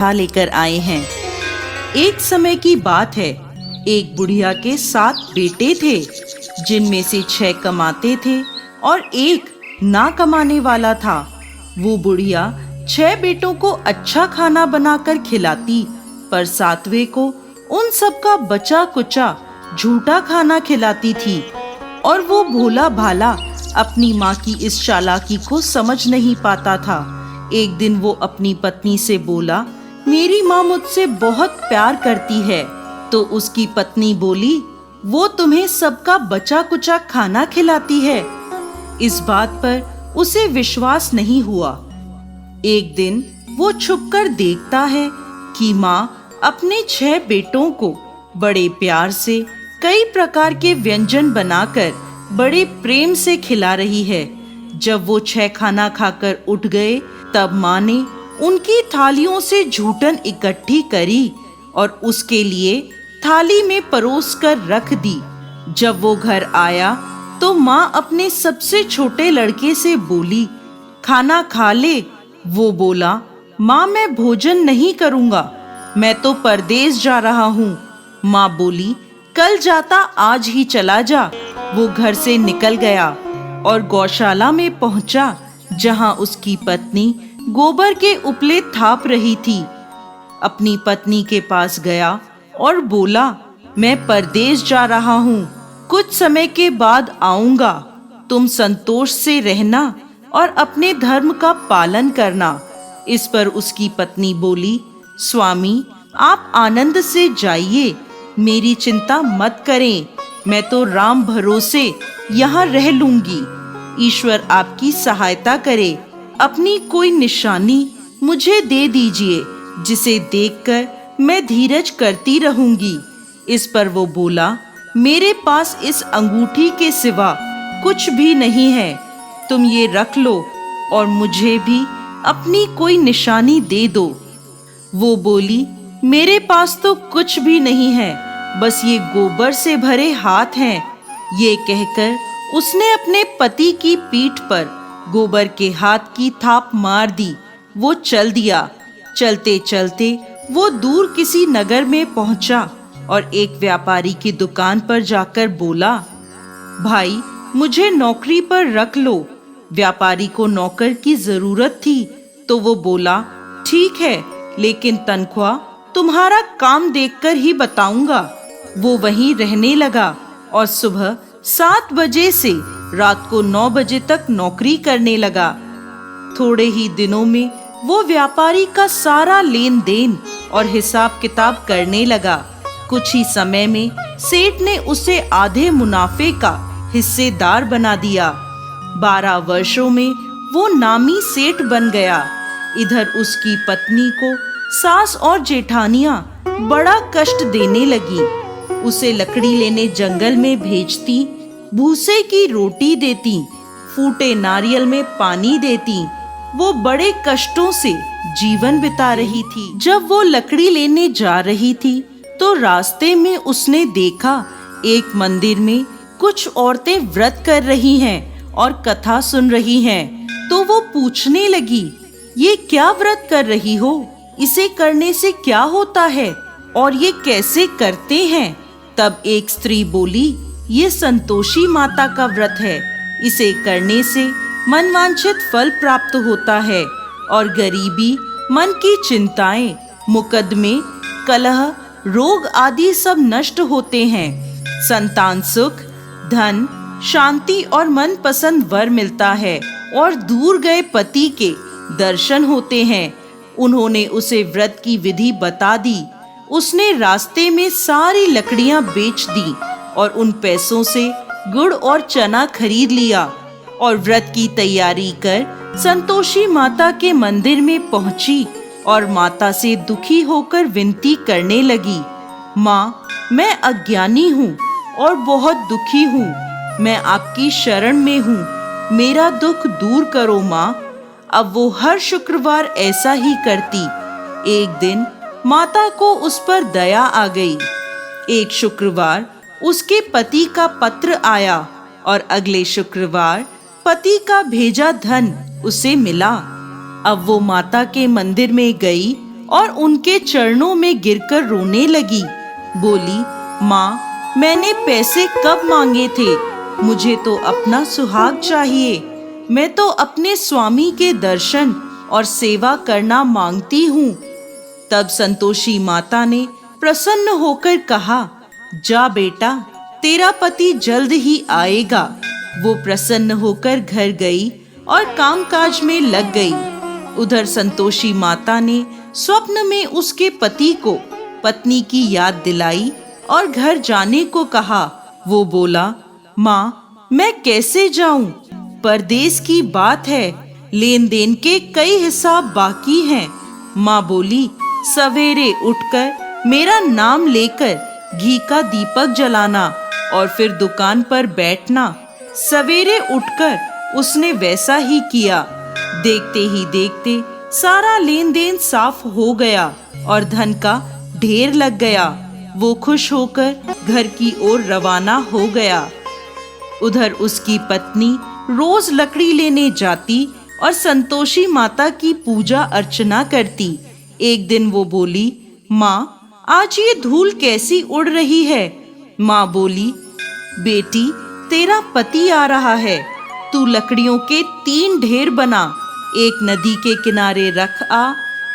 लेकर आए हैं। एक समय की बात है, एक बुढ़िया के 7 बेटे थे, जिनमें से 6 कमाते थे और एक ना कमाने वाला था। वो बुढ़िया 6 बेटों को अच्छा खाना बनाकर खिलाती, पर 7वें को उन सब का बचा कुचा झूठा खाना खिलाती थी। और वो भोला भाला अपनी माँ की इस चालाकी को समझ नहीं पाता था। एक दिन वो अपनी पत्नी से बोला, मेरी माँ मुझसे बहुत प्यार करती है। तो उसकी पत्नी बोली, वो तुम्हें सबका बचा कुचा खाना खिलाती है। इस बात पर उसे विश्वास नहीं हुआ। एक दिन वो छुपकर देखता है कि माँ अपने 6 बेटों को बड़े प्यार से कई प्रकार के व्यंजन बनाकर बड़े प्रेम से खिला रही है। जब वो 6 खाना खाकर उठ गए, तब माँ ने उनकी थालियों से झूठन इकट्ठी करी और उसके लिए थाली में परोस कर रख दी। जब वो घर आया तो माँ अपने सबसे छोटे लड़के से बोली, खाना खा ले। वो बोला, माँ मैं भोजन नहीं करूँगा, मैं तो परदेस जा रहा हूँ। माँ बोली, कल जाता आज ही चला जा। वो घर से निकल गया और गौशाला में पहुंचा, जहां उसकी पत्नी गोबर के उपले थाप रही थी। अपनी पत्नी के पास गया और बोला, मैं परदेस जा रहा हूँ, कुछ समय के बाद आऊंगा। तुम संतोष से रहना और अपने धर्म का पालन करना। इस पर उसकी पत्नी बोली, स्वामी आप आनंद से जाइए, मेरी चिंता मत करें, मैं तो राम भरोसे यहाँ रह लूंगी। ईश्वर आपकी सहायता करे। अपनी कोई निशानी मुझे दे दीजिए, जिसे देखकर मैं धीरज करती रहूंगी। इस पर वो बोला, मेरे पास इस अंगूठी के सिवा कुछ भी नहीं है, तुम ये रख लो और मुझे भी अपनी कोई निशानी दे दो। वो बोली, मेरे पास तो कुछ भी नहीं है, बस ये गोबर से भरे हाथ हैं। ये कहकर उसने अपने पति की पीठ पर गोबर के हाथ की थाप मार दी। वो चल दिया। चलते चलते वो दूर किसी नगर में पहुंचा और एक व्यापारी की दुकान पर जाकर बोला, भाई मुझे नौकरी पर रख लो। व्यापारी को नौकर की जरूरत थी, तो वो बोला, ठीक है, लेकिन तनख्वाह तुम्हारा काम देखकर ही बताऊंगा। वो वहीं रहने लगा और सुबह 7 बजे से रात को 9 बजे तक नौकरी करने लगा। थोड़े ही दिनों में वो व्यापारी का सारा लेन देन और हिसाब किताब करने लगा। कुछ ही समय में सेठ ने उसे आधे मुनाफे का हिस्सेदार बना दिया। 12 वर्षों में वो नामी सेठ बन गया। इधर उसकी पत्नी को सास और जेठानियां बड़ा कष्ट देने लगी। उसे लकड़ी लेने जंगल में भेजती, भूसे की रोटी देती, फूटे नारियल में पानी देती। वो बड़े कष्टों से जीवन बिता रही थी। जब वो लकड़ी लेने जा रही थी, तो रास्ते में उसने देखा एक मंदिर में कुछ औरतें व्रत कर रही हैं और कथा सुन रही हैं। तो वो पूछने लगी, ये क्या व्रत कर रही हो? इसे करने से क्या होता है और ये कैसे करते हैं? तब एक स्त्री बोली, ये संतोषी माता का व्रत है। इसे करने से मनवांछित फल प्राप्त होता है और गरीबी, मन की चिंताएं, मुकदमे, कलह, रोग आदि सब नष्ट होते हैं। संतान सुख, धन, शांति और मनपसंद वर मिलता है और दूर गए पति के दर्शन होते हैं। उन्होंने उसे व्रत की विधि बता दी। उसने रास्ते में सारी लकड़ियां बेच दी और उन पैसों से गुड़ और चना खरीद लिया और व्रत की तैयारी कर संतोषी माता के मंदिर में पहुंची और माता से दुखी होकर विनती करने लगी, माँ मैं अज्ञानी हूँ और बहुत दुखी हूँ, मैं आपकी शरण में हूँ, मेरा दुख दूर करो माँ। अब वो हर शुक्रवार ऐसा ही करती। एक दिन माता को उस पर दया आ गई। एक शुक्रवार उसके पति का पत्र आया और अगले शुक्रवार पति का भेजा धन उसे मिला। अब वो माता के मंदिर में गई और उनके चरणों में गिरकर रोने लगी। बोली, माँ, मैंने पैसे कब मांगे थे? मुझे तो अपना सुहाग चाहिए। मैं तो अपने स्वामी के दर्शन और सेवा करना मांगती हूँ। तब संतोषी माता ने प्रसन्न होकर कहा, जा बेटा, तेरा पति जल्द ही आएगा। वो प्रसन्न होकर घर गई और कामकाज में लग गई। उधर संतोषी माता ने स्वप्न में उसके पति को पत्नी की याद दिलाई और घर जाने को कहा। वो बोला, माँ, मैं कैसे जाऊं? परदेश की बात है, लेन देन के कई हिसाब बाकी हैं। माँ बोली, सवेरे उठकर मेरा नाम लेकर घी का दीपक जलाना और फिर दुकान पर बैठना। सवेरे उठकर उसने वैसा ही किया। देखते ही देखते सारा लेन देन साफ हो गया और धन का ढेर लग गया। वो खुश होकर घर की ओर रवाना हो गया। उधर उसकी पत्नी रोज लकड़ी लेने जाती और संतोषी माता की पूजा अर्चना करती। एक दिन वो बोली, माँ, आज ये धूल कैसी उड़ रही है? माँ बोली, बेटी, तेरा पति आ रहा है। तू लकड़ियों के 3 ढेर बना, एक नदी के किनारे रख आ,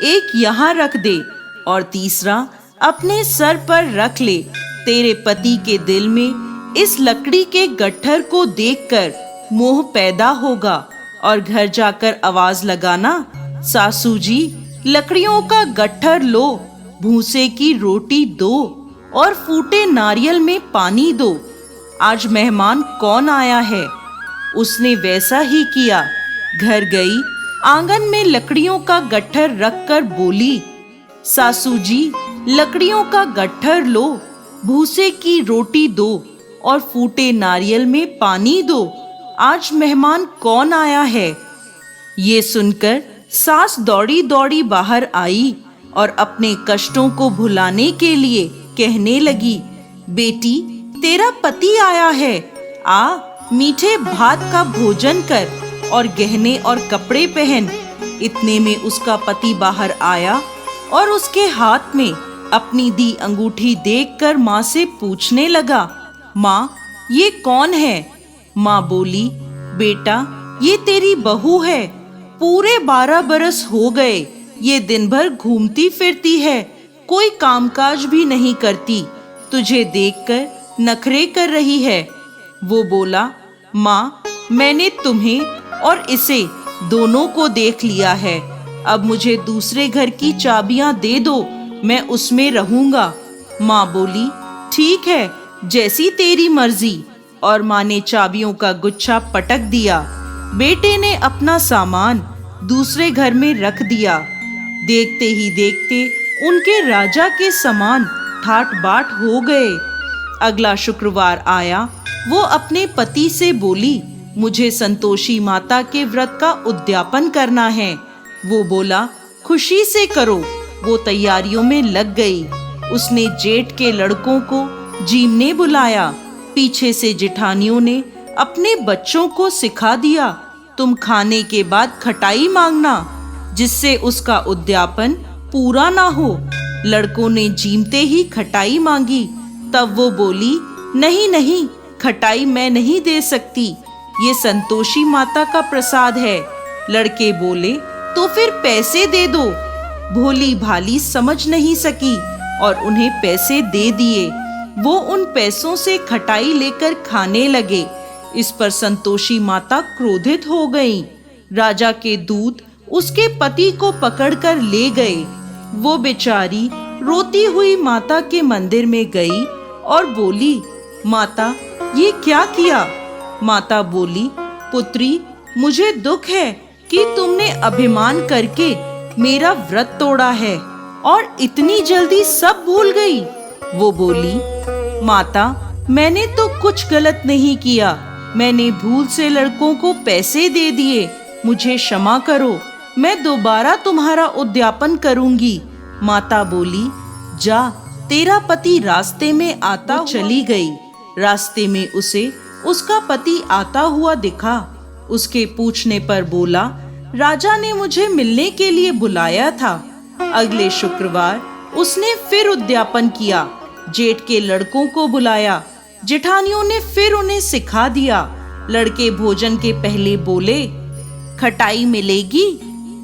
एक यहाँ रख दे और तीसरा अपने सर पर रख ले। तेरे पति के दिल में इस लकड़ी के गट्ठर को देखकर मोह पैदा होगा और घर जाकर आवाज लगाना, सासू जी, लकड़ियों का गट्ठर लो, भूसे की रोटी दो और फूटे नारियल में पानी दो। आज मेहमान कौन आया है? उसने वैसा ही किया। घर गई, आंगन में लकड़ियों का गट्ठर रखकर बोली, सासू जी, लकड़ियों का गट्ठर लो, भूसे की रोटी दो और फूटे नारियल में पानी दो। आज मेहमान कौन आया है? ये सुनकर सास दौड़ी दौड़ी बाहर आई और अपने कष्टों को भुलाने के लिए कहने लगी, बेटी, तेरा पति आया है। आ, मीठे भात का भोजन कर और गहने और कपड़े पहन। इतने में उसका पति बाहर आया और उसके हाथ में अपनी दी अंगूठी देखकर माँ से पूछने लगा, माँ, ये कौन है? माँ बोली, बेटा, ये तेरी बहू है। पूरे 12 बरस हो गए ये दिन भर घूमती फिरती है, कोई कामकाज भी नहीं करती, तुझे देखकर नखरे कर रही है। वो बोला, माँ, मैंने तुम्हें और इसे दोनों को देख लिया है। अब मुझे दूसरे घर की चाबियां दे दो, मैं उसमें रहूंगा। माँ बोली, ठीक है, जैसी तेरी मर्जी। और माँ ने चाबियों का गुच्छा पटक दिया। बेटे ने अपना सामान दूसरे घर में रख दिया। देखते ही देखते उनके राजा के समान ठाट बाट हो गए। अगला शुक्रवार आया। वो अपने पति से बोली, मुझे संतोषी माता के व्रत का उद्यापन करना है। वो बोला, खुशी से करो। वो तैयारियों में लग गई। उसने जेठ के लड़कों को जीमने बुलाया। पीछे से जिठानियों ने अपने बच्चों को सिखा दिया, तुम खाने के बाद खटाई मांगना, जिससे उसका उद्यापन पूरा ना हो। लड़कों ने जीमते ही खटाई मांगी। तब वो बोली, नहीं नहीं, खटाई मैं नहीं दे सकती, ये संतोषी माता का प्रसाद है। लड़के बोले, तो फिर पैसे दे दो। भोली भाली समझ नहीं सकी और उन्हें पैसे दे दिए। वो उन पैसों से खटाई लेकर खाने लगे। इस पर संतोषी माता क्रोधित हो गईं। राजा के दूत उसके पति को पकड़कर ले गए। वो बेचारी रोती हुई माता के मंदिर में गई और बोली, माता, ये क्या किया? माता बोली, पुत्री, मुझे दुख है कि तुमने अभिमान करके मेरा व्रत तोड़ा है और इतनी जल्दी सब भूल गई। वो बोली, माता, मैंने तो कुछ गलत नहीं किया। मैंने भूल से लड़कों को पैसे दे दिए। मुझे क्षमा करो, मैं दोबारा तुम्हारा उद्यापन करूंगी। माता बोली, जा, तेरा पति रास्ते में आता। चली गई। रास्ते में उसे उसका पति आता हुआ दिखा। उसके पूछने पर बोला, राजा ने मुझे मिलने के लिए बुलाया था। अगले शुक्रवार उसने फिर उद्यापन किया। जेठ के लड़कों को बुलाया। जेठानियों ने फिर उन्हें सिखा दिया। लड़के भोजन के पहले बोले, खटाई मिलेगी?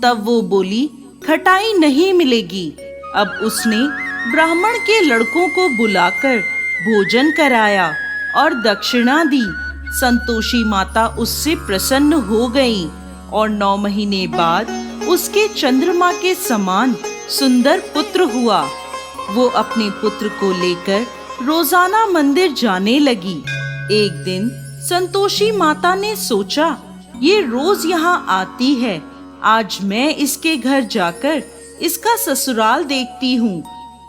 तब वो बोली, खटाई नहीं मिलेगी। अब उसने ब्राह्मण के लड़कों को बुलाकर भोजन कराया और दक्षिणा दी। संतोषी माता उससे प्रसन्न हो गईं और 9 महीने बाद उसके चंद्रमा के समान सुंदर पुत्र हुआ। वो अपने पुत्र को लेकर रोजाना मंदिर जाने लगी। एक दिन संतोषी माता ने सोचा, ये रोज यहाँ आती है, आज मैं इसके घर जाकर इसका ससुराल देखती हूँ।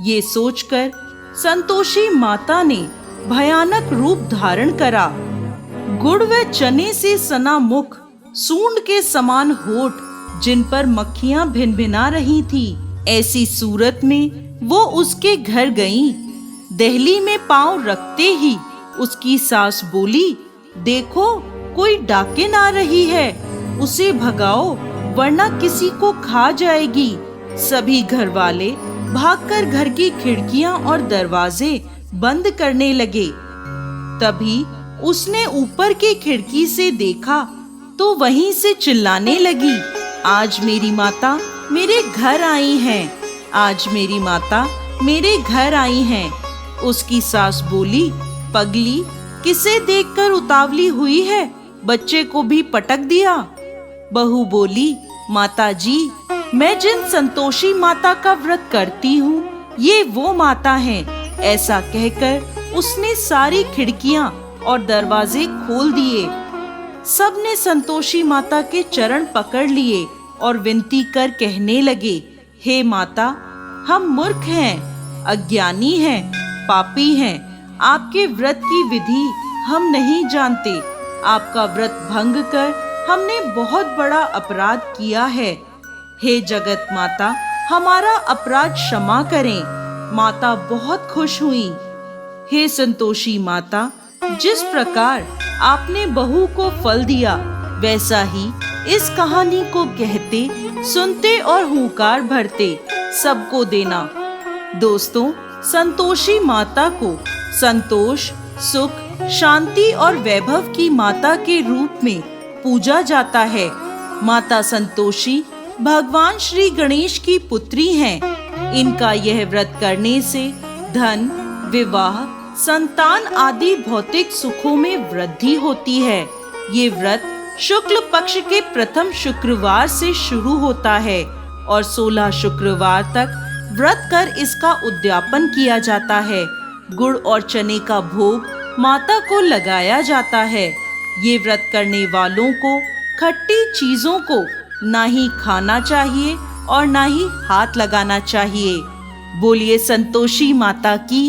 ये सोचकर संतोषी माता ने भयानक रूप धारण करा। गुड़ व चने से सना मुख, सूंड के समान होठ, जिन पर मक्खियां भिनभिना रही थी, ऐसी सूरत में वो उसके घर गईं। दहली में पांव रखते ही उसकी सास बोली, देखो कोई डाकिन आ रही है, उसे भगाओ वरना किसी को खा जाएगी। सभी घर वाले भागकर घर की खिड़कियां और दरवाजे बंद करने लगे। तभी उसने ऊपर की खिड़की से देखा तो वहीं से चिल्लाने लगी, आज मेरी माता मेरे घर आई हैं, आज मेरी माता मेरे घर आई हैं। उसकी सास बोली, पगली, किसे देखकर उतावली हुई है, बच्चे को भी पटक दिया। बहू बोली, माता जी, मैं जिन संतोषी माता का व्रत करती हूँ, ये वो माता हैं। ऐसा कहकर उसने सारी खिड़कियां और दरवाजे खोल दिए। सबने संतोषी माता के चरण पकड़ लिए और विनती कर कहने लगे, हे माता, हम मूर्ख हैं, अज्ञानी हैं, पापी हैं। आपके व्रत की विधि हम नहीं जानते। आपका व्रत भंग कर हमने बहुत बड़ा अपराध किया है। हे जगत माता, हमारा अपराध क्षमा करें। माता बहुत खुश हुई। हे संतोषी माता, जिस प्रकार आपने बहू को फल दिया, वैसा ही इस कहानी को कहते, सुनते और हुंकार भरते सबको देना। दोस्तों, संतोषी माता को संतोष, सुख, शांति और वैभव की माता के रूप में पूजा जाता है। माता संतोषी भगवान श्री गणेश की पुत्री हैं। इनका यह व्रत करने से धन, विवाह, संतान आदि भौतिक सुखों में वृद्धि होती है। ये व्रत शुक्ल पक्ष के प्रथम शुक्रवार से शुरू होता है और 16 शुक्रवार तक व्रत कर इसका उद्यापन किया जाता है। गुड़ और चने का भोग माता को लगाया जाता है। ये व्रत करने वालों को खट्टी चीजों को ना ही खाना चाहिए और ना ही हाथ लगाना चाहिए। बोलिए संतोषी माता की